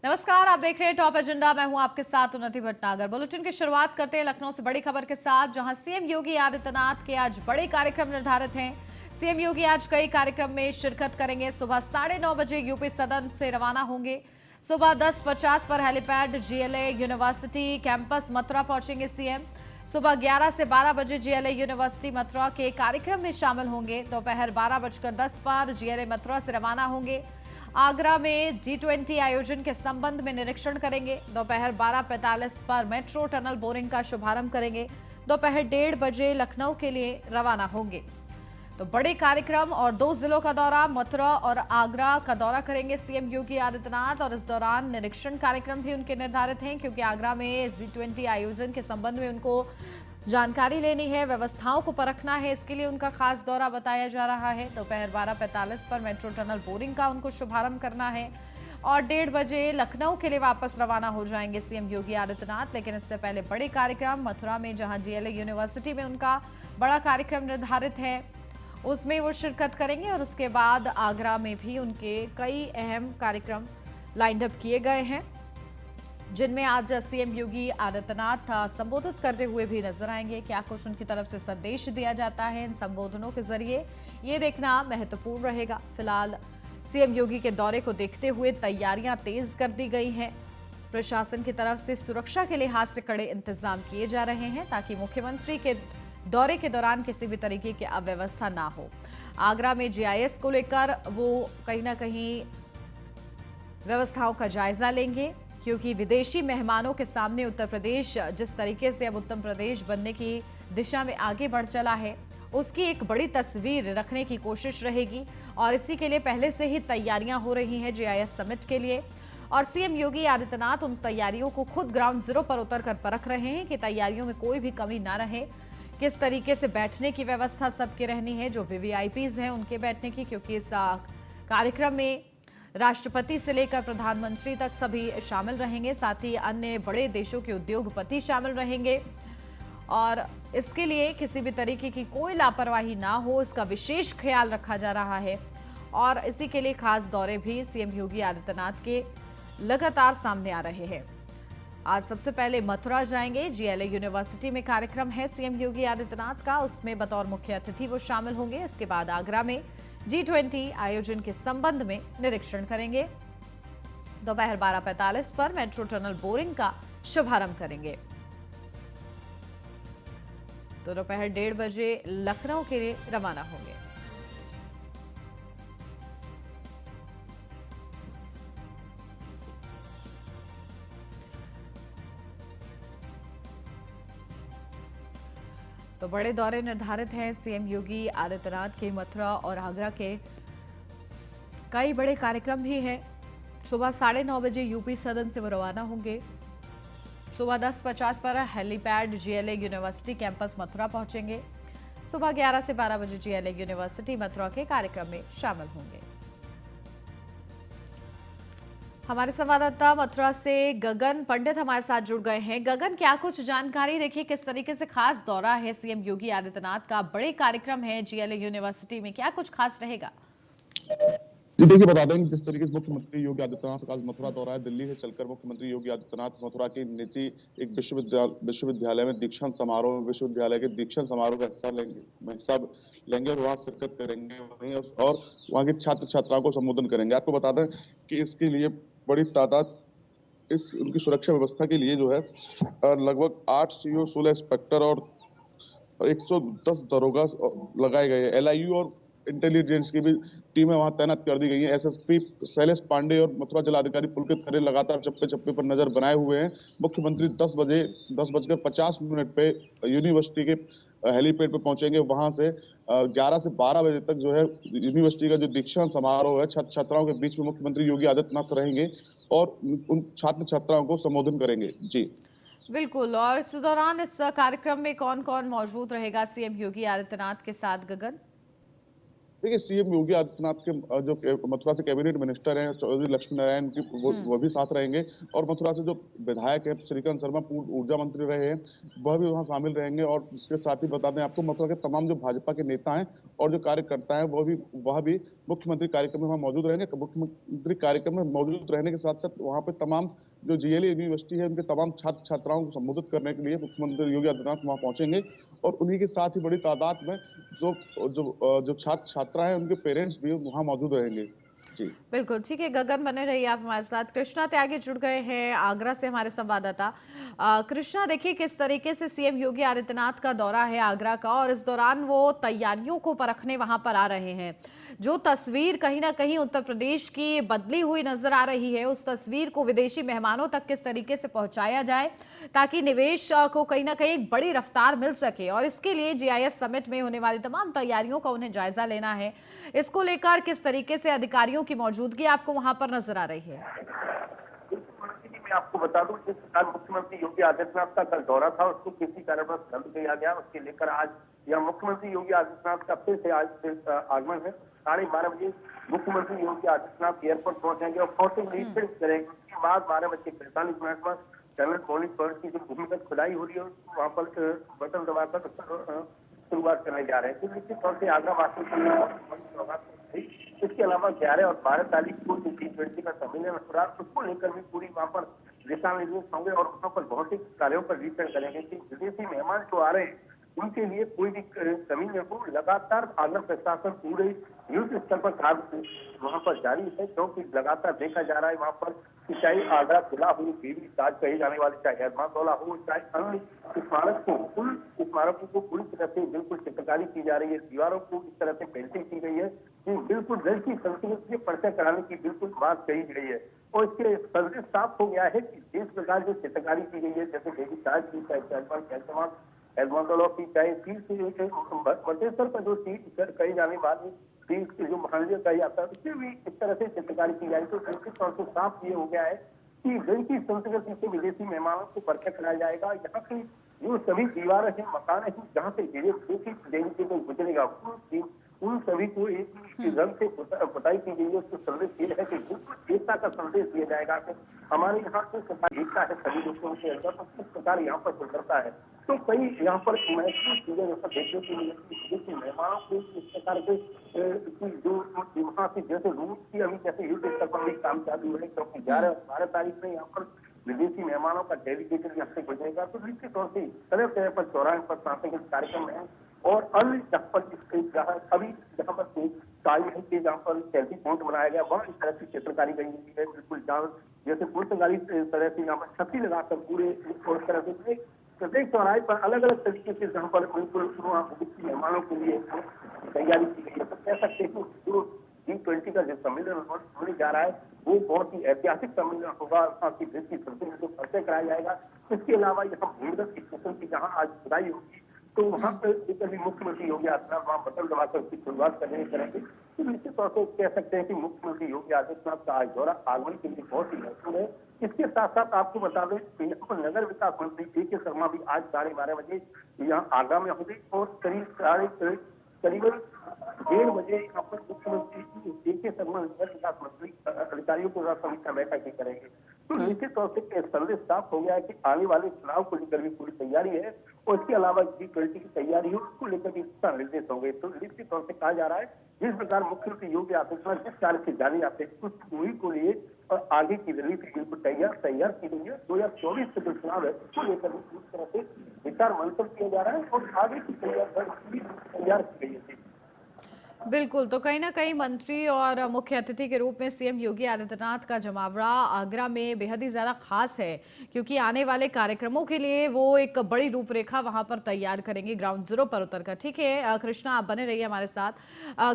नमस्कार, आप देख रहे हैं टॉप एजेंडा। मैं हूं आपके साथ उन्नति भटनागर। बुलेटिन की शुरुआत करते हैं लखनऊ से बड़ी खबर के साथ, जहां सीएम योगी आदित्यनाथ के आज बड़े कार्यक्रम निर्धारित हैं। सीएम योगी आज कई कार्यक्रम में शिरकत करेंगे। सुबह 9:30 बजे यूपी सदन से रवाना होंगे। सुबह 10:50 पर helipad GLA university campus Mathura पहुंचेंगे सीएम। सुबह 11 से 12 बजे जीएलए यूनिवर्सिटी मथुरा के कार्यक्रम में शामिल होंगे। दोपहर 12:10 पर जीएलए मथुरा से रवाना होंगे। आगरा में G20 आयोजन के संबंध में निरीक्षण करेंगे। दोपहर 12:45 पर मेट्रो टनल बोरिंग का शुभारंभ करेंगे। दोपहर 1:30 बजे लखनऊ के लिए रवाना होंगे। तो बड़े कार्यक्रम और 2 जिलों का दौरा, मथुरा और आगरा का दौरा करेंगे सीएम योगी आदित्यनाथ। और इस दौरान निरीक्षण कार्यक्रम भी उनके निर्धारित हैं, क्योंकि आगरा में G20 आयोजन के संबंध में उनको जानकारी लेनी है, व्यवस्थाओं को परखना है। इसके लिए उनका खास दौरा बताया जा रहा है। दोपहर 12:45 पर मेट्रो टनल बोरिंग का उनको शुभारंभ करना है और 1:30 बजे लखनऊ के लिए वापस रवाना हो जाएंगे सीएम योगी आदित्यनाथ। लेकिन इससे पहले बड़े कार्यक्रम मथुरा में, जहां जीएलए यूनिवर्सिटी में उनका बड़ा कार्यक्रम निर्धारित है, उसमें वो शिरकत करेंगे। और उसके बाद आगरा में भी उनके कई अहम कार्यक्रम लाइंड अप किए गए हैं, जिनमें आज सीएम योगी आदित्यनाथ संबोधित करते हुए भी नजर आएंगे। क्या कुछ उनकी तरफ से संदेश दिया जाता है इन संबोधनों के जरिए, ये देखना महत्वपूर्ण रहेगा। फिलहाल सीएम योगी के दौरे को देखते हुए तैयारियां तेज कर दी गई हैं। प्रशासन की तरफ से सुरक्षा के लिहाज से कड़े इंतजाम किए जा रहे हैं, ताकि मुख्यमंत्री के दौरे के दौरान किसी भी तरीके की अव्यवस्था ना हो। आगरा में जीआईएस को लेकर वो कहीं ना कहीं व्यवस्थाओं का जायजा लेंगे, क्योंकि विदेशी मेहमानों के सामने उत्तर प्रदेश जिस तरीके से अब उत्तर प्रदेश बनने की दिशा में आगे बढ़ चला है, उसकी एक बड़ी तस्वीर रखने की कोशिश रहेगी। और इसी के लिए पहले से ही तैयारियां हो रही हैं जीआईएस समिट के लिए। और सीएम योगी आदित्यनाथ उन तैयारियों को खुद ग्राउंड जीरो पर उतरकर परख रहे हैं कि तैयारियों में कोई भी कमी ना रहे। किस तरीके से बैठने की व्यवस्था सबके रहनी है, जो वीवीआईपीज हैं उनके बैठने की, क्योंकि इस कार्यक्रम में राष्ट्रपति से लेकर प्रधानमंत्री तक सभी शामिल रहेंगे। साथ ही अन्य बड़े देशों के उद्योगपति शामिल रहेंगे। और इसके लिए किसी भी तरीके की कोई लापरवाही ना हो, इसका विशेष ख्याल रखा जा रहा है। और इसी के लिए खास दौरे भी सीएम योगी आदित्यनाथ के लगातार सामने आ रहे हैं। आज सबसे पहले मथुरा जाएंगे। जीएलए यूनिवर्सिटी में कार्यक्रम है सीएम योगी आदित्यनाथ का, उसमें बतौर मुख्य अतिथि वो शामिल होंगे। इसके बाद आगरा में G20 आयोजन के संबंध में निरीक्षण करेंगे। दोपहर 12:45 पर मेट्रो टनल बोरिंग का शुभारंभ करेंगे। तो दोपहर 1:30 बजे लखनऊ के लिए रवाना होंगे। तो बड़े दौरे निर्धारित हैं सीएम योगी आदित्यनाथ के। मथुरा और आगरा के कई बड़े कार्यक्रम भी हैं। सुबह 9:30 बजे यूपी सदन से वो रवाना होंगे। सुबह 10:50 पर helipad GLA university campus Mathura पहुंचेंगे। सुबह 11 से 12 बजे जीएलए यूनिवर्सिटी मथुरा के कार्यक्रम में शामिल होंगे। हमारे संवाददाता मथुरा से गगन पंडित हमारे साथ जुड़ गए हैं। गगन, क्या कुछ जानकारी, देखिए किस तरीके से खास दौरा है सीएम योगी आदित्यनाथ का, बड़े कार्यक्रम है जीएलए यूनिवर्सिटी में, क्या कुछ खास रहेगा? जी देखिए, बता दें कि जिस तरीके से मुख्यमंत्री योगी आदित्यनाथ का आज मथुरा दौरा है, दिल्ली से चलकर मुख्यमंत्री योगी आदित्यनाथ मथुरा के निजी एक विश्वविद्यालय में विश्वविद्यालय के दीक्षांत समारोह का हिस्सा लेंगे और वहां शिरकत करेंगे वहीं और वहां के छात्र छात्राओं को संबोधन करेंगे। आपको बता दें कि इसके लिए बड़ी तादाद इस उनकी सुरक्षा व्यवस्था के लिए जो है लगभग 8 सीओ, 16 इंस्पेक्टर और 110 दरोगा लगाए गए हैं। एलआईयू और इंटेलिजेंस की भी टीमें वहां तैनात कर दी गई हैं। एसएसपी शैलेश पांडे और मथुरा जिलाधिकारी पुलकित खरे लगातार चप्पे चप्पे पर नजर बनाए हुए हैं। मुख्यमंत्री 10:50 पे यूनिवर्सिटी के हेलीपैड पे पहुंचेंगे। वहां से 11 से 12 बजे तक जो है यूनिवर्सिटी का जो दीक्षांत समारोह है, छात्र छात्राओं के बीच में मुख्यमंत्री योगी आदित्यनाथ रहेंगे और उन छात्र छात्राओं को संबोधन करेंगे। जी बिल्कुल। और इस दौरान इस कार्यक्रम में कौन कौन मौजूद रहेगा सीएम योगी आदित्यनाथ के साथ, गगन? देखिए, सीएम योगी आदित्यनाथ के जो मथुरा से कैबिनेट मिनिस्टर हैं चौधरी लक्ष्मी नारायण की वो भी साथ रहेंगे, और मथुरा से जो विधायक हैं श्रीकांत शर्मा पूर्व ऊर्जा मंत्री रहे हैं, वह भी वहां शामिल रहेंगे। और इसके साथ ही बता दें आपको, मथुरा के तमाम जो भाजपा के नेता हैं और जो कार्यकर्ता हैं वह भी मुख्यमंत्री कार्यक्रम में वहां मौजूद रहेंगे। मुख्यमंत्री कार्यक्रम में मौजूद रहने के साथ साथ वहां पे तमाम जो जीएलई यूनिवर्सिटी है उनके तमाम छात्र छात्राओं को संबोधित करने के लिए मुख्यमंत्री योगी आदित्यनाथ वहां पहुंचेंगे। और उन्हीं के साथ ही बड़ी तादाद में जो जो छात्र छात्रा हैं उनके पेरेंट्स भी वहां मौजूद रहेंगे। जी बिल्कुल ठीक है। गगन बने रहिए आप हमारे साथ। कृष्णा त्यागी जुड़ गए हैं आगरा से हमारे संवाददाता। कृष्णा, देखिए किस तरीके से सीएम योगी आदित्यनाथ का दौरा है आगरा का, और इस दौरान वो तैयारियों को परखने वहां पर आ रहे हैं। जो तस्वीर कहीं ना कहीं उत्तर प्रदेश की बदली हुई नजर आ रही है, उस तस्वीर को विदेशी मेहमानों तक किस तरीके से पहुंचाया जाए ताकि निवेश को कहीं ना कहीं एक बड़ी रफ्तार मिल सके, और इसके लिए जीआईएस समिट में होने वाली तमाम तैयारियों का उन्हें जायजा लेना है। इसको लेकर किस तरीके से अधिकारियों की मौजूदगी आपको वहां पर नजर आ रही है? मैं आपको बता दूं, जिस प्रकार मुख्यमंत्री योगी आदित्यनाथ का कल दौरा था उसको किसी कारणवश रद्द किया गया, उसके लेकर आज यह मुख्यमंत्री योगी आदित्यनाथ का फिर से आज आगमन है। 12:30 बजे मुख्यमंत्री योगी आदित्यनाथ एयरपोर्ट पहुंचेंगे और पहुंचेंगे निरीक्षण करेंगे। उसके बाद 12:45 पर टनल बॉलिंग पर की जो भूमिगत खुदाई हो रही है वहां पर बटन दबाकर शुरुआत करने जा रहे हैं। तो निश्चित तौर से आगरा वासियों के लिए इसके अलावा 11 और 12 तारीख को जो G20 का सम्मेलन हो रहा है उसको लेकर भी पूरी वहां पर दिशा निर्देश होंगे और वहां पर भौतिक कार्यों पर निरीक्षण करेंगे कि विदेशी मेहमान जो आ रहे हैं उनके लिए कोई भी कमी न हो। लगातार आगरा प्रशासन पूरे युद्ध स्तर पर कार्य वहां पर जारी है, क्योंकि लगातार देखा जा रहा है वहां पर कि चाहे आगरा किला हो, देवी ताज कही जाने वाली, चाहे एडमानतौला हो, चाहे अन्य स्मारक हो, उन स्मारकों को पूरी तरह से बिल्कुल चित्रकारी की जा रही है। दीवारों को इस तरह से पेंटिंग की गई है कि बिल्कुल देश की संस्कृति के परिचय कराने की बिल्कुल बात कही गई है। और इसके संदेश साफ हो गया है कि जिस प्रकार जो चित्रकारी की गई है, जैसे देवी ताज की, चाहे एडमानतौला की, चाहे बटेश्वर पर जो सीट कही जाने वाली तीर्थ के जो महानगर कहा जाता है उससे भी इस तरह से चित्रकारी की जाए। तो निश्चित तौर से साफ ये हो गया है कि देश की संस्कृति से विदेशी मेहमानों को परिचय कराया जाएगा। यहाँ की जो सभी दीवारें हैं, मकान है, जहाँ से देवी को गुजरेगा उन सभी को एक रंग से पुताई की गई है। उसको संदेश ये है कि बिल्कुल एकता का संदेश दिया जाएगा कि हमारे यहाँ से एकता है सभी लोगों के अंदर, तो किस प्रकार यहाँ पर सुंदरता है। तो कई यहाँ पर महसूस चीजें यहाँ देखने को मिलती है। मेहमानों को इस प्रकार के जो वहाँ से जैसे रूस की अभी जैसे युद्ध स्तर पर भी काम चालू है, क्योंकि 11 और 12 तारीख में यहाँ पर विदेशी मेहमानों का डेलीगेशन यहाँ से गुजरेगा। तो निश्चित तौर से तरह तरह पर चौराहे पर सांस्कृतिक कार्यक्रम है और अन्य जहाँ पर अभी जहाँ पर ताजमहल के जहाँ पर सेल्फी पॉइंट बनाया गया वहाँ इस तरह की चित्रकारी गई हुई है। बिल्कुल जहाँ जैसे पुर्तगाली तरह से यहाँ पर छत्ती लगाकर पूरे उस तरह से प्रत्येक चौराहे पर अलग अलग तरीके से जहाँ पर बिल्कुल मेहमानों के लिए तैयारी की गई है। तो कह सकते हैं कि जो G20 का जो सम्मेलन होने जा रहा है वो बहुत ही ऐतिहासिक सम्मेलन होगा। की देश की संस्कृति को परिचय कराया जाएगा। इसके अलावा यहाँ भूमिगत स्टेशन की जहाँ आज खुदाई होगी तो वहाँ पर भी मुख्यमंत्री योगी आदित्यनाथ वहाँ बटन दबाकर उसकी शुरुआत करेंगे। तो निश्चित तौर से कह सकते हैं कि मुख्यमंत्री योगी आदित्यनाथ का आज दौरा आगमन के लिए बहुत ही महत्वपूर्ण है। इसके साथ साथ आपको बता दें कि यहाँ पर नगर विकास मंत्री A.K. शर्मा भी आज 12:30 बजे यहाँ आगरा में होंगे और करीबन 1:30 बजे यहाँ पर मुख्यमंत्री A.K. शर्मा नगर विकास मंत्री अधिकारियों के साथ समीक्षा बैठक करेंगे। तो निश्चित तौर से संदेश साफ हो गया है कि आने वाले चुनाव को लेकर भी पूरी तैयारी है और इसके अलावा G20 की तैयारी हो उसको लेकर भी दिशा निर्देश होंगे। तो निश्चित तौर से कहा जा रहा है जिस प्रकार मुख्यमंत्री योगी आदित्यनाथ जिस कार्य से जाने जाते हैं उस पूरी को लिए और आगे की रणनीति बिल्कुल तैयार की गई है। 2024 के जो चुनाव है उसको लेकर भी पूरी तरह से विचार मंथन किया जा रहा है और आगे की तैयार की गई है। बिल्कुल, तो कहीं ना कहीं मंत्री और मुख्य अतिथि के रूप में सीएम योगी आदित्यनाथ का जमावड़ा आगरा में बेहद ही ज़्यादा खास है, क्योंकि आने वाले कार्यक्रमों के लिए वो एक बड़ी रूपरेखा वहां पर तैयार करेंगे ग्राउंड जीरो पर उतरकर। ठीक है कृष्णा, आप बने रहिए हमारे साथ।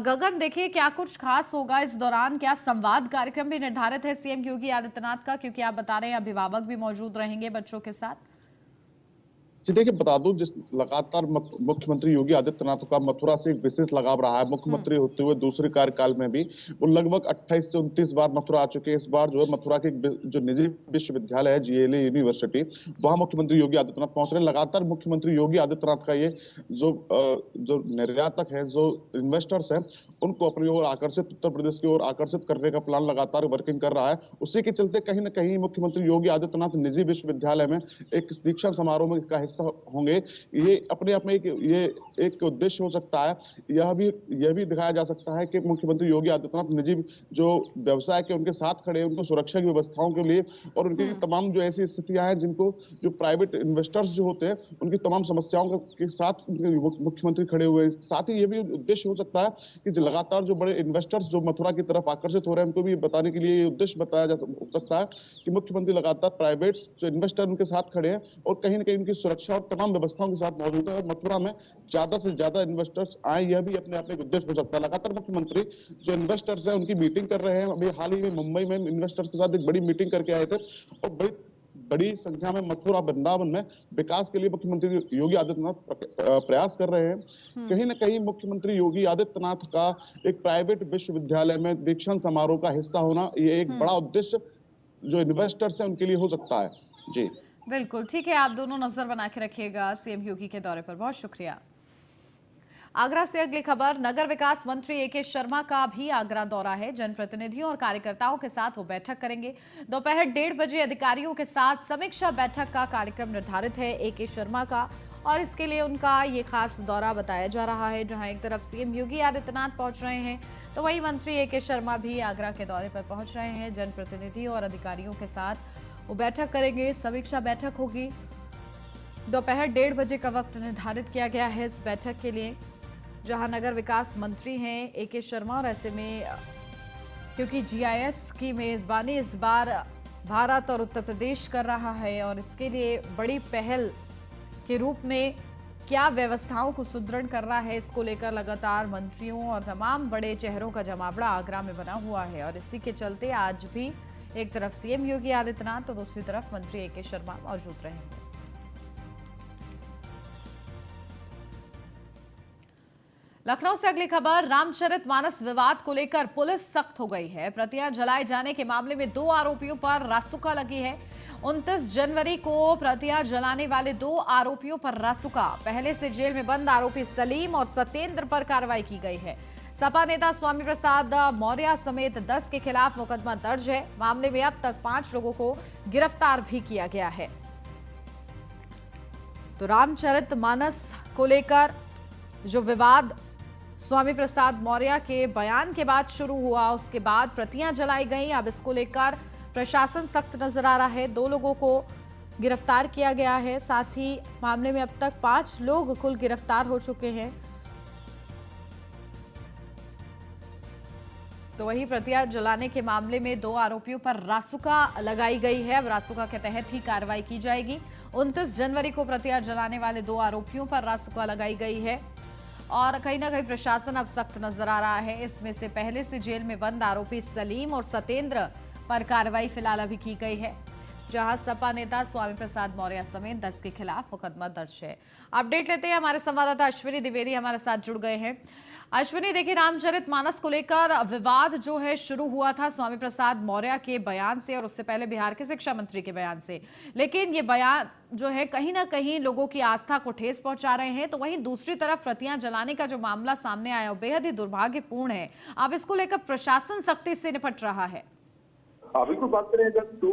गगन, देखिए क्या कुछ खास होगा इस दौरान, क्या संवाद कार्यक्रम भी निर्धारित है सीएम योगी आदित्यनाथ का, क्योंकि आप बता रहे हैं अभिभावक भी मौजूद रहेंगे बच्चों के साथ? जी देखिए, बता दूं, जिस लगातार मुख्यमंत्री योगी आदित्यनाथ का मथुरा से एक विशेष लगाव रहा है, मुख्यमंत्री होते हुए दूसरे कार्यकाल में भी वो लगभग 28 से 29 बार मथुरा आ चुके हैं। इस बार जो है मथुरा के जो निजी विश्वविद्यालय है, जीएलए यूनिवर्सिटी, वहां मुख्यमंत्री योगी आदित्यनाथ पहुंच रहे हैं। लगातार मुख्यमंत्री योगी आदित्यनाथ का ये जो निर्यातक है, जो इन्वेस्टर्स हैं, उनको अपनी ओर आकर्षित, उत्तर प्रदेश की ओर आकर्षित करने का प्लान लगातार वर्किंग कर रहा है। उसी के चलते कहीं ना कहीं मुख्यमंत्री योगी आदित्यनाथ निजी विश्वविद्यालय में एक दीक्षांत समारोह में का हिस्सा होंगे। ये अपने आप में एक उद्देश्य हो सकता है। यह भी दिखाया जा सकता है कि मुख्यमंत्री योगी आदित्यनाथ निजी जो व्यवसाय के उनके साथ खड़े हैं, उनको सुरक्षा की व्यवस्थाओं के लिए और उनकी तमाम जो ऐसी स्थितियां हैं जिनको जो प्राइवेट इन्वेस्टर्स जो होते हैं, उनकी तमाम समस्याओं के साथ मुख्यमंत्री खड़े हुए हैं। साथ ही ये भी उद्देश्य हो सकता है कि जो लगातार जो बड़े इन्वेस्टर्स जो मथुरा की तरफ आकर्षित हो रहे हैं, उनको भी बताने के लिए ये उद्देश्य बताया जा सकता है कि मुख्यमंत्री लगातार प्राइवेट जो इन्वेस्टर उनके साथ खड़े हैं और कहीं ना कहीं उनकी सुरक्षा और तमाम व्यवस्थाओं के साथ मौजूद है और मथुरा में ज्यादा से ज्यादा इन्वेस्टर्स आए। यह भी अपने आप में एक उद्देश्य हो सकता है। लगातार मुख्यमंत्री जो इन्वेस्टर्स हैं उनकी मीटिंग कर रहे हैं। अभी हाल ही में मुंबई में इन्वेस्टर्स के साथ एक बड़ी मीटिंग करके आए थे और बड़ी संख्या में मथुरा वृंदावन में विकास के लिए मुख्यमंत्री योगी आदित्यनाथ प्रयास कर रहे हैं। कहीं ना कहीं मुख्यमंत्री योगी आदित्यनाथ का एक प्राइवेट विश्वविद्यालय में दीक्षांत समारोह का हिस्सा होना, ये एक बड़ा उद्देश्य जो इन्वेस्टर्स हैं उनके लिए हो सकता है। जी बिल्कुल ठीक है, आप दोनों नजर बना के रखिएगा सीएम योगी के दौरे पर। बहुत शुक्रिया। आगरा से अगली खबर, नगर विकास मंत्री एके शर्मा का भी आगरा दौरा है। जनप्रतिनिधियों और कार्यकर्ताओं के साथ वो बैठक करेंगे। दोपहर 1:30 बजे अधिकारियों के साथ समीक्षा बैठक का कार्यक्रम निर्धारित है एके शर्मा का, और इसके लिए उनका ये खास दौरा बताया जा रहा है। जहां एक तरफ सीएम योगी आदित्यनाथ पहुंच रहे हैं, तो वहीं मंत्री एके शर्मा भी आगरा के दौरे पर पहुंच रहे हैं। जनप्रतिनिधियों और अधिकारियों के साथ वो बैठक करेंगे, समीक्षा बैठक होगी। दोपहर 1:30 बजे का वक्त निर्धारित किया गया है इस बैठक के लिए, जहां नगर विकास मंत्री हैं एके शर्मा। और ऐसे में क्योंकि जीआईएस की मेजबानी इस बार भारत और उत्तर प्रदेश कर रहा है, और इसके लिए बड़ी पहल के रूप में क्या व्यवस्थाओं को सुदृढ़ करना है, इसको लेकर लगातार मंत्रियों और तमाम बड़े चेहरों का जमावड़ा आगरा में बना हुआ है। और इसी के चलते आज भी एक तरफ सीएम योगी आदित्यनाथ तो दूसरी तरफ मंत्री एके शर्मा मौजूद रहेंगे। लखनऊ से अगली खबर, रामचरितमानस विवाद को लेकर पुलिस सख्त हो गई है। प्रतियां जलाए जाने के मामले में 2 आरोपियों पर रासुका लगी है। 29 जनवरी को प्रतियां जलाने वाले 2 आरोपियों पर रासुका, पहले से जेल में बंद आरोपी सलीम और सत्येंद्र पर कार्रवाई की गई है। सपा नेता स्वामी प्रसाद मौर्य समेत 10 के खिलाफ मुकदमा दर्ज है। मामले में अब तक 5 लोगों को गिरफ्तार भी किया गया है। तो रामचरितमानस को लेकर जो विवाद स्वामी प्रसाद मौर्य के बयान के बाद शुरू हुआ, उसके बाद प्रतियां जलाई गई। अब इसको लेकर प्रशासन सख्त नजर आ रहा है। 2 लोगों को गिरफ्तार किया गया है। साथ ही मामले में अब तक 5 लोग कुल गिरफ्तार हो चुके हैं। तो वही प्रतियां जलाने के मामले में 2 आरोपियों पर रासुका लगाई गई है। अब रासुका के तहत ही कार्रवाई की जाएगी। 29 जनवरी को प्रतियां जलाने वाले 2 आरोपियों पर रासुका लगाई गई है, और कहीं ना कहीं प्रशासन अब सख्त नजर आ रहा है। इसमें से पहले से जेल में बंद आरोपी सलीम और सत्येंद्र पर कार्रवाई फिलहाल अभी की गई है, जहां सपा नेता स्वामी प्रसाद मौर्य समेत 10 के खिलाफ मुकदमा दर्ज है। अपडेट लेते हैं, हमारे संवाददाता अश्विनी द्विवेदी हमारे साथ जुड़ गए हैं। अश्विनी, देखिए, रामचरितमानस को लेकर विवाद जो है शुरू हुआ था स्वामी प्रसाद मौर्य के बयान से, और उससे पहले बिहार के शिक्षा मंत्री के बयान से। लेकिन ये बयान जो है कहीं ना कहीं लोगों की आस्था को ठेस पहुंचा रहे हैं। तो वहीं दूसरी तरफ प्रतियां जलाने का जो मामला सामने आया वो बेहद ही दुर्भाग्यपूर्ण है। अब इसको लेकर प्रशासन सख्ती से निपट रहा है। बिल्कुल बात करें अगर तो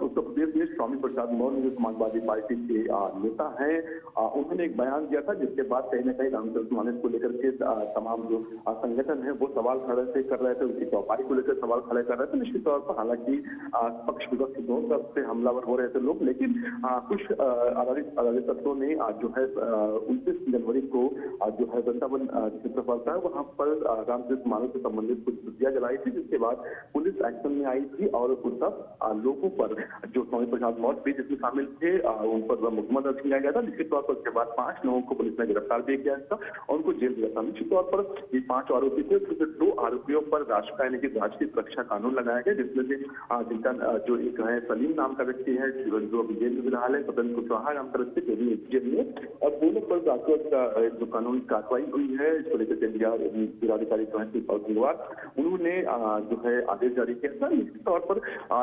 उत्तर प्रदेश में स्वामी प्रसाद मौर्य जो समाजवादी पार्टी के नेता हैं, उन्होंने एक बयान दिया था जिसके बाद कहीं ना कहीं रामचरितमानस को लेकर के तमाम जो संगठन है वो सवाल खड़े कर रहे थे, उनकी चौपाई को लेकर सवाल खड़े कर रहे थे। निश्चित तौर पर हालांकि पक्ष विपक्ष दोनों तरफ से हमलावर हो रहे थे लोग, लेकिन कुछ आधारित तत्वों ने जो है 29 जनवरी को जो है वृंदावन क्षेत्रफल था वहां पर रामचरितमानस से संबंधित कुछ प्रतियां जलाई थी, जिसके बाद पुलिस एक्शन में आई। थी और उन सब लोगों पर जो स्वामी प्रसाद मौर्य भी जिसमें शामिल थे उन पर मुकदमा दर्ज किया गया था। निश्चित तौर पर उसके बाद 5 लोगों को पुलिस ने गिरफ्तार भी किया था और उनको जेल दिया था। निश्चित तौर पर ये 5 आरोपी थे, उसमें 2 आरोपियों पर राष्ट्र यानी कि राष्ट्रीय सुरक्षा कानून लगाया गया, जिसमें से जिनका जो एक है सलीम नाम का व्यक्ति है जो अभी जेल में फिलहाल है, स्वतंत्र कुशवाहा नाम का व्यक्ति जो भी जेल में, और दोनों पर जो कानूनी कार्रवाई हुई है इसको लेकर जिलाधिकारी गंगवार उन्होंने जो है आदेश जारी किया था। निश्चित तौर पर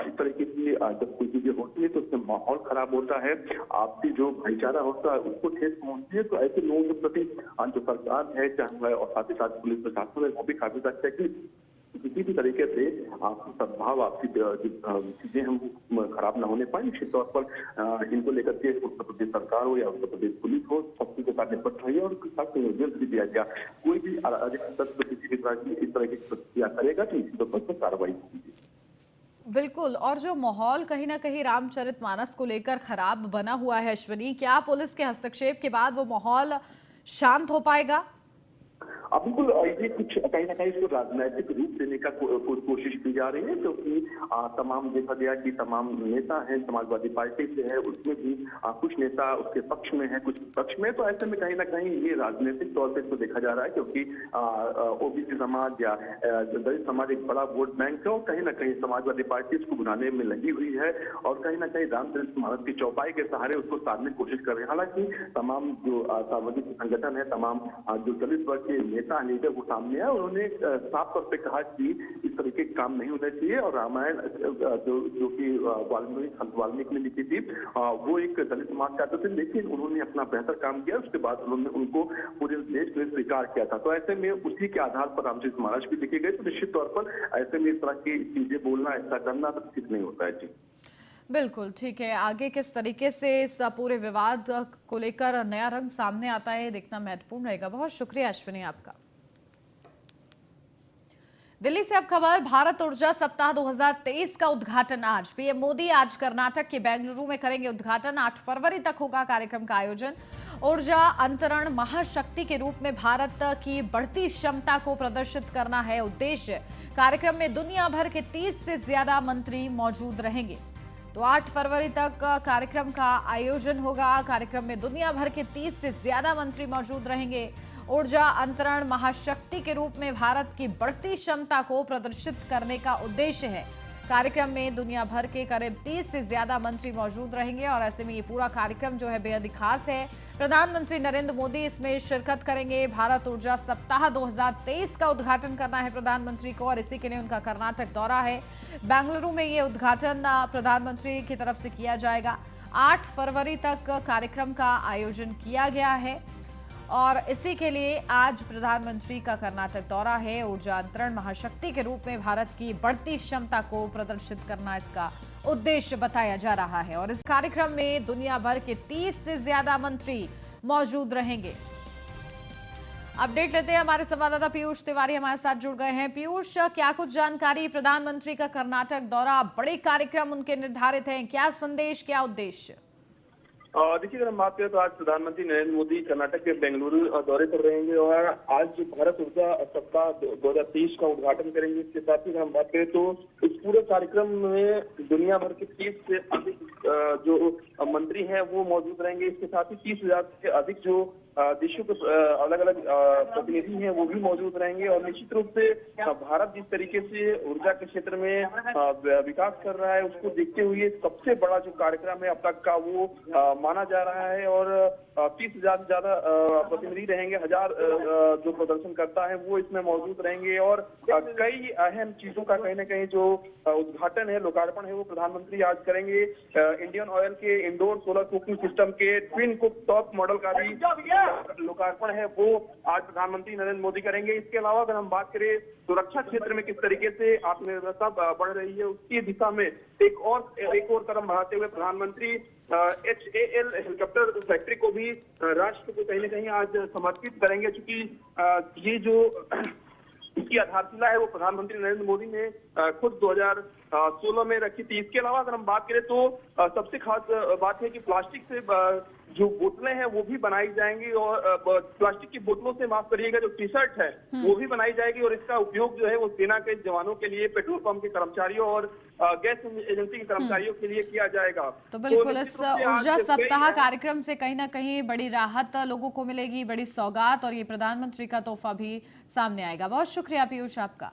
इस तरीके की जब कोई चीजें होती है तो उससे माहौल खराब होता है, आपसी जो भाईचारा होता है उसको ठेस पहुंचती है। तो ऐसे लोगों के प्रति जो सरकार है चाहे और साथ ही साथ पुलिस प्रशासन है वो भी काफी सख्त है कि किसी भी तरीके से आपकी सद्भाव आपकी चीजें हम खराब न होने पाए। निश्चित तौर पर इनको लेकर के उत्तर प्रदेश सरकार हो या उत्तर प्रदेश पुलिस हो सबकी के साथ निपट रही है और सख्त निर्देश भी दिया गया। कोई भी किसी भी तरह की इस तरह की प्रतिक्रिया करेगा तो निश्चित तौर पर कार्रवाई होगी। बिल्कुल, और जो माहौल कहीं ना कहीं रामचरितमानस को लेकर खराब बना हुआ है अश्विनी, क्या पुलिस के हस्तक्षेप के बाद वो माहौल शांत हो पाएगा? बिल्कुल, ये कुछ कहीं ना कहीं इसको राजनीतिक रूप देने का कोशिश की जा रही है, क्योंकि तमाम देखा गया कि तमाम नेता हैं समाजवादी पार्टी से है, उसमें भी कुछ नेता उसके पक्ष में है कुछ पक्ष में, तो ऐसे में कहीं ना कहीं ये राजनीतिक तौर पे इसको देखा जा रहा है, क्योंकि ओबीसी समाज या दलित समाज एक बड़ा वोट बैंक है और कहीं ना कहीं समाजवादी पार्टी इसको बनाने में लगी हुई है और कहीं ना कहीं रामचरितमानस की चौपाई के सहारे उसको साधने की कोशिश कर रहे हैं। हालांकि तमाम जो सामाजिक संगठन है, तमाम जो दलित वर्ग के नेता लीडर वो सामने आए, उन्होंने साफ तौर पे कहा कि इस तरीके के काम नहीं होना चाहिए और रामायण जो कि वाल्मीकि ने लिखी थी वो एक दलित समाज चाहते थे, लेकिन उन्होंने अपना बेहतर काम किया, उसके बाद उन्होंने उनको पूरे देश में स्वीकार किया था। तो ऐसे में उसी के आधार पर रामचरितमानस भी लिखे गए। तो निश्चित तौर पर ऐसे में इस तरह की चीजें बोलना, ऐसा करना तो ठीक नहीं होता है। जी बिल्कुल ठीक है, आगे किस तरीके से इस पूरे विवाद को लेकर नया रंग सामने आता है देखना महत्वपूर्ण रहेगा। बहुत शुक्रिया अश्विनी आपका। दिल्ली से अब खबर, भारत ऊर्जा सप्ताह 2023 का उद्घाटन आज। पीएम मोदी आज कर्नाटक के बेंगलुरु में करेंगे उद्घाटन। 8 फरवरी तक होगा कार्यक्रम का आयोजन। ऊर्जा अंतरण महाशक्ति के रूप में भारत की बढ़ती क्षमता को प्रदर्शित करना है उद्देश्य। कार्यक्रम में दुनिया भर के 30 से ज्यादा मंत्री मौजूद रहेंगे। तो 8 फरवरी तक कार्यक्रम का आयोजन होगा। कार्यक्रम में दुनिया भर के 30 से ज्यादा मंत्री मौजूद रहेंगे। ऊर्जा अंतरण महाशक्ति के रूप में भारत की बढ़ती क्षमता को प्रदर्शित करने का उद्देश्य है। कार्यक्रम में दुनिया भर के करीब 30 से ज्यादा मंत्री मौजूद रहेंगे और ऐसे में ये पूरा कार्यक्रम जो है बेहद खास है। प्रधानमंत्री नरेंद्र मोदी इसमें शिरकत करेंगे। भारत ऊर्जा सप्ताह 2023 का उद्घाटन करना है प्रधानमंत्री को और इसी के लिए उनका कर्नाटक दौरा है। बेंगलुरु में ये उद्घाटन प्रधानमंत्री की तरफ से किया जाएगा। 8 फरवरी तक कार्यक्रम का आयोजन किया गया है और इसी के लिए आज प्रधानमंत्री का कर्नाटक दौरा है। ऊर्जा अंतरण महाशक्ति के रूप में भारत की बढ़ती क्षमता को प्रदर्शित करना इसका उद्देश्य बताया जा रहा है और इस कार्यक्रम में दुनिया भर के 30 से ज्यादा मंत्री मौजूद रहेंगे। अपडेट लेते हैं, हमारे संवाददाता पीयूष तिवारी हमारे साथ जुड़ गए हैं। पीयूष, क्या कुछ जानकारी? प्रधानमंत्री का कर्नाटक दौरा, बड़े कार्यक्रम उनके निर्धारित हैं, क्या संदेश, क्या उद्देश्य? देखिए, अगर हम बात करें तो आज प्रधानमंत्री नरेंद्र मोदी कर्नाटक के बेंगलुरु दौरे पर रहेंगे और आज भारत ऊर्जा सप्ताह 2023 का उद्घाटन करेंगे। इसके साथ ही अगर हम बात करें तो इस पूरे कार्यक्रम में दुनिया भर के 30 से अधिक जो मंत्री हैं वो मौजूद रहेंगे। इसके साथ ही 30,000 से अधिक जो देशों के अलग अलग प्रतिनिधि हैं वो भी मौजूद रहेंगे और निश्चित रूप से भारत जिस तरीके से ऊर्जा के क्षेत्र में विकास कर रहा है उसको देखते हुए सबसे बड़ा जो कार्यक्रम है अब तक का वो माना जा रहा है और 30,000 से ज्यादा प्रतिनिधि रहेंगे। 1000 जो प्रदर्शनकर्ता है वो इसमें मौजूद रहेंगे और कई अहम चीजों का कहीं ना कहीं जो उद्घाटन है, लोकार्पण है वो प्रधानमंत्री आज करेंगे। इंडियन ऑयल के इंडोर सोलर कुकिंग सिस्टम के ट्विन कुक टॉप मॉडल का भी लोकार्पण है वो आज प्रधानमंत्री नरेंद्र मोदी करेंगे। इसके अलावा अगर हम बात करें सुरक्षा क्षेत्र में किस तरीके से आत्मनिर्भरता बढ़ रही है उसकी दिशा में एक और कदम बढ़ाते हुए प्रधानमंत्री HAL हेलीकॉप्टर फैक्ट्री को भी राष्ट्र को कहीं ना कहीं आज समर्पित करेंगे, क्योंकि ये जो इसकी आधारशिला है वो प्रधानमंत्री नरेंद्र मोदी ने खुद 2016 में रखी थी। इसके अलावा अगर हम बात करें तो सबसे खास बात है कि प्लास्टिक से जो बोतलें हैं वो भी बनाई जाएंगी और प्लास्टिक की बोतलों से, माफ करिएगा, जो टी शर्ट है वो भी बनाई जाएगी और इसका उपयोग जो है वो सेना के जवानों के लिए, पेट्रोल पंप के कर्मचारियों और गैस एजेंसी के कर्मचारियों के लिए किया जाएगा। तो बिल्कुल निश्चित इस रूप से आज ऊर्जा सप्ताह कई- कार्यक्रम से कहीं ना कहीं बड़ी राहत लोगों को मिलेगी, बड़ी सौगात, और ये प्रधानमंत्री का तोहफा भी सामने आएगा। बहुत शुक्रिया पीयूष आपका।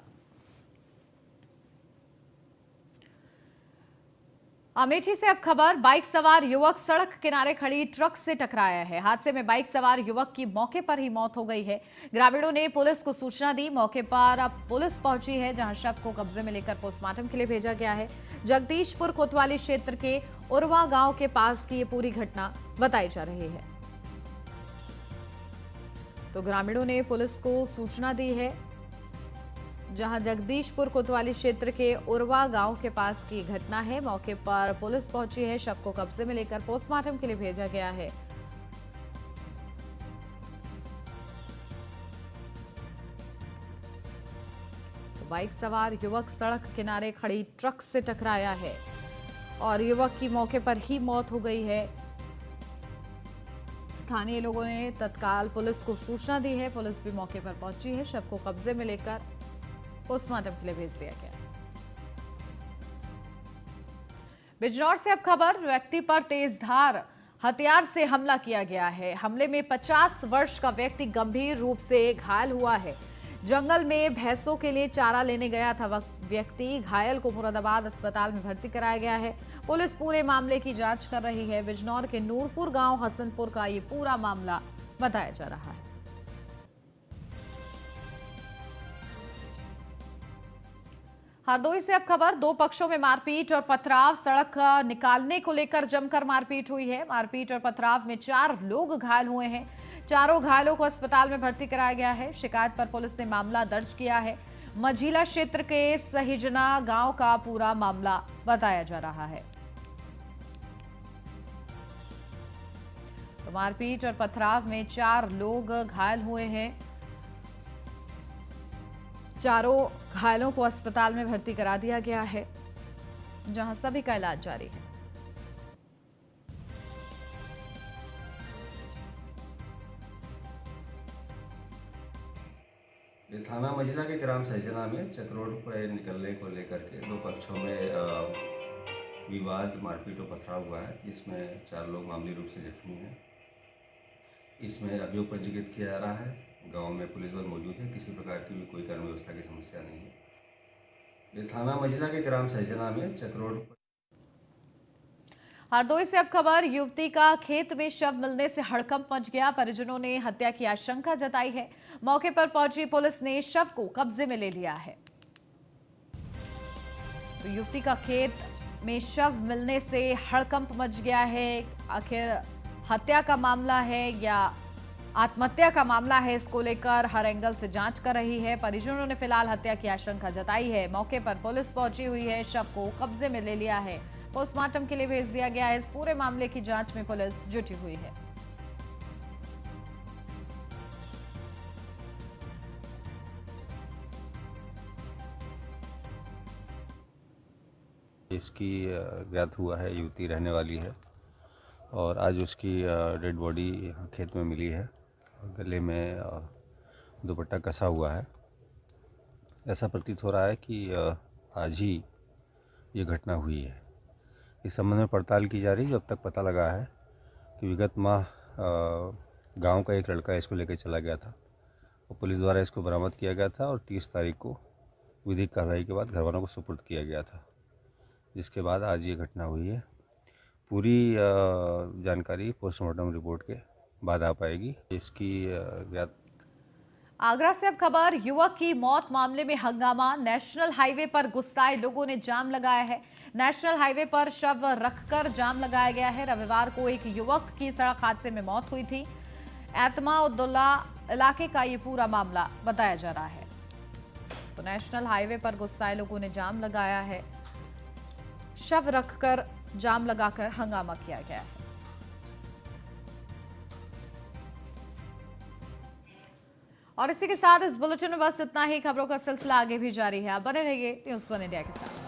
अमेठी से अब खबर, बाइक सवार युवक सड़क किनारे खड़ी ट्रक से टकराया है। हादसे में बाइक सवार युवक की मौके पर ही मौत हो गई है। ग्रामीणों ने पुलिस को सूचना दी। मौके पर अब पुलिस पहुंची है, जहां शव को कब्जे में लेकर पोस्टमार्टम के लिए भेजा गया है। जगदीशपुर कोतवाली क्षेत्र के उरवा गांव के पास की ये पूरी घटना बताई जा रही है। तो ग्रामीणों ने पुलिस को सूचना दी है, जहां जगदीशपुर कोतवाली क्षेत्र के उरवा गांव के पास की घटना है। मौके पर पुलिस पहुंची है, शव को कब्जे में लेकर पोस्टमार्टम के लिए भेजा गया है। तो बाइक सवार युवक सड़क किनारे खड़ी ट्रक से टकराया है और युवक की मौके पर ही मौत हो गई है। स्थानीय लोगों ने तत्काल पुलिस को सूचना दी है। पुलिस भी मौके पर पहुंची है, शव को कब्जे में लेकर पोस्टमार्टम के लिए भेज दिया गया। बिजनौर से अब खबर, व्यक्ति पर तेजधार हथियार से हमला किया गया है। हमले में 50 वर्ष का व्यक्ति गंभीर रूप से घायल हुआ है। जंगल में भैंसों के लिए चारा लेने गया था व्यक्ति। घायल को मुरादाबाद अस्पताल में भर्ती कराया गया है। पुलिस पूरे मामले की जांच कर रही है। बिजनौर के नूरपुर गांव हसनपुर का ये पूरा मामला बताया जा रहा है। हरदोई से अब खबर, दो पक्षों में मारपीट और पथराव। सड़क निकालने को लेकर जमकर मारपीट हुई है। मारपीट और पथराव में 4 लोग घायल हुए हैं। चारों घायलों को अस्पताल में भर्ती कराया गया है। शिकायत पर पुलिस ने मामला दर्ज किया है। मझीला क्षेत्र के सहिजना गांव का पूरा मामला बताया जा रहा है। तो मारपीट और पथराव में 4 लोग घायल हुए हैं। चारों घायलों को अस्पताल में भर्ती करा दिया गया है, जहां सभी का इलाज जारी है। ये थाना मझिला के ग्राम सहजना में चक रोड पर निकलने को लेकर के दो पक्षों में विवाद, मारपीट और पथराव हुआ है, जिसमें 4 लोग मामूली रूप से जख्मी हैं। इसमें अभियोग पंजीकृत किया जा रहा है। गांव में पुलिस बल मौजूद है, किसी प्रकार की भी कोई कानून व्यवस्था की समस्या नहीं है। ये थाना मझिला के ग्राम सहजना में चक रोड पर। हरदोई से अब खबर, युवती का खेत में शव मिलने से हड़कंप मच गया। परिजनों ने हत्या की आशंका जताई है। मौके पर पहुंची पुलिस ने शव को कब्जे में ले लिया है। तो युवती का खेत में शव मिलने से हड़कंप मच गया है। आखिर हत्या का मामला है या आत्महत्या का मामला है, इसको लेकर हर एंगल से जांच कर रही है। परिजनों ने फिलहाल हत्या की आशंका जताई है। मौके पर पुलिस पहुंची हुई है, शव को कब्जे में ले लिया है, पोस्टमार्टम के लिए भेज दिया गया है। इस पूरे मामले की जांच में पुलिस जुटी हुई है। इसकी ज्ञात हुआ है, युवती रहने वाली है और आज उसकी डेड बॉडी खेत में मिली है। गले में दुपट्टा कसा हुआ है। ऐसा प्रतीत हो रहा है कि आज ही ये घटना हुई है। इस संबंध में पड़ताल की जा रही है। अब तक पता लगा है कि विगत माह गांव का एक लड़का इसको लेकर चला गया था और पुलिस द्वारा इसको बरामद किया गया था और 30 तारीख को विधिक कार्रवाई के बाद घरवालों को सुपुर्द किया गया था, जिसके बाद आज ये घटना हुई है। पूरी जानकारी पोस्टमार्टम रिपोर्ट के बाद आ पाएगी। इसकी ज्ञात। आगरा से अब खबर, युवक की मौत मामले में हंगामा। नेशनल हाईवे पर गुस्साए लोगों ने जाम लगाया है। नेशनल हाईवे पर शव रखकर जाम लगाया गया है। रविवार को एक युवक की सड़क हादसे में मौत हुई थी। एतमाउद्दौला इलाके का ये पूरा मामला बताया जा रहा है। तो नेशनल हाईवे पर गुस्साए लोगों ने जाम लगाया है। शव रखकर जाम लगाकर हंगामा किया गया है। और इसी के साथ इस बुलेटिन में बस इतना ही। खबरों का सिलसिला आगे भी जारी है। आप बने रहिए न्यूज़ 1 इंडिया के साथ।